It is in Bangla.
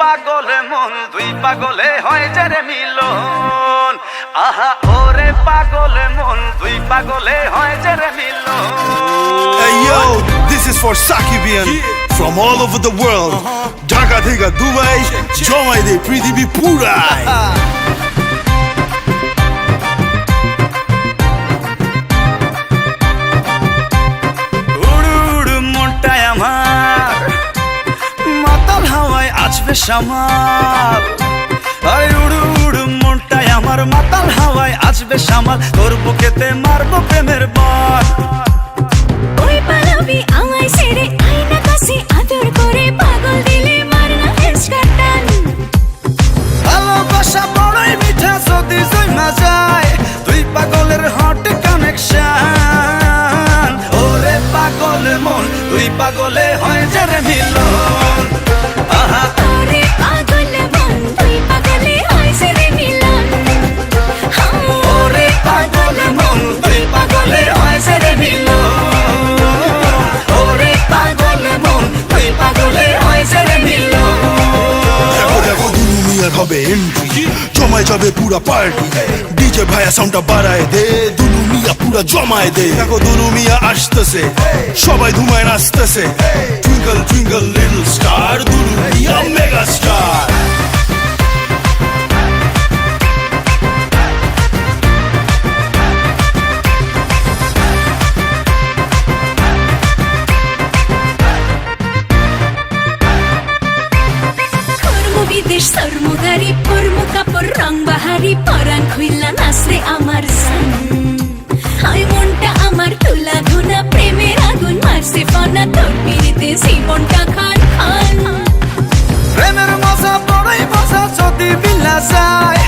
পাগল মন দুই পাগলে হয় যে রে মিলন আহা ওরে পাগল মন দুই পাগলে হয় যে রে মিলন Hey yo, this is for Sakibian from all over the world. Dhaka থেকে Dubai, জমাই দে পৃথিবী পুরাই। উড়ু উড়ু মনটায় আমার মাতাল হাওয়ায় আছবে সামাল আরে উড়ু উড়ু মনটায় আমার মাতাল হাওয়ায় আছবে সামাল তোর বুকেতে মারবো প্রেমের বল ওই পালাবি আমায় ছেড়ে আয়না কাছে আদর করে পাগল দিলে মারনা হেসকাটান ভালোবাসা বড়ই মিঠা যদি জমা যায় দুই পাগলের হট কানেকশন ওরে পাগল মন দুই পাগলে হয় যে রে মিলন আহা ওরে পাগল মন দুই পাগলে হয় যে রে মিলন ওরে পাগল মন দুই পাগলে হয় যে রে মিলন ওরে পাগল মন দুই পাগলে হয় যে রে মিলন দেখো দেখো দুলু মিয়ার হবে এন্ট্রি, জমায় যাবে পুরা পার্টি। ডিজে ভাইয়া সাউন্ডটা বাড়ায় দে, দুলু মিয়া পুরা জমায় দে। দেখো দুলু মিয়া আসতেছে, সবাই ধুমায় নাচতেছে। Twinkle twinkle little star, Dulu Mia mega star. বিদেশ সর্মদারি পরম কাপড় রং বাহারি পরাণ খুইলা নাচরে আমার সান হাই মনটা আমার তুলা ধুনা প্রেমের আগুন মারছে ফনা তোর পিড়িতে জীবনটা খান খান প্রেমের মজা বড়ই মজা যদি মিলা যায়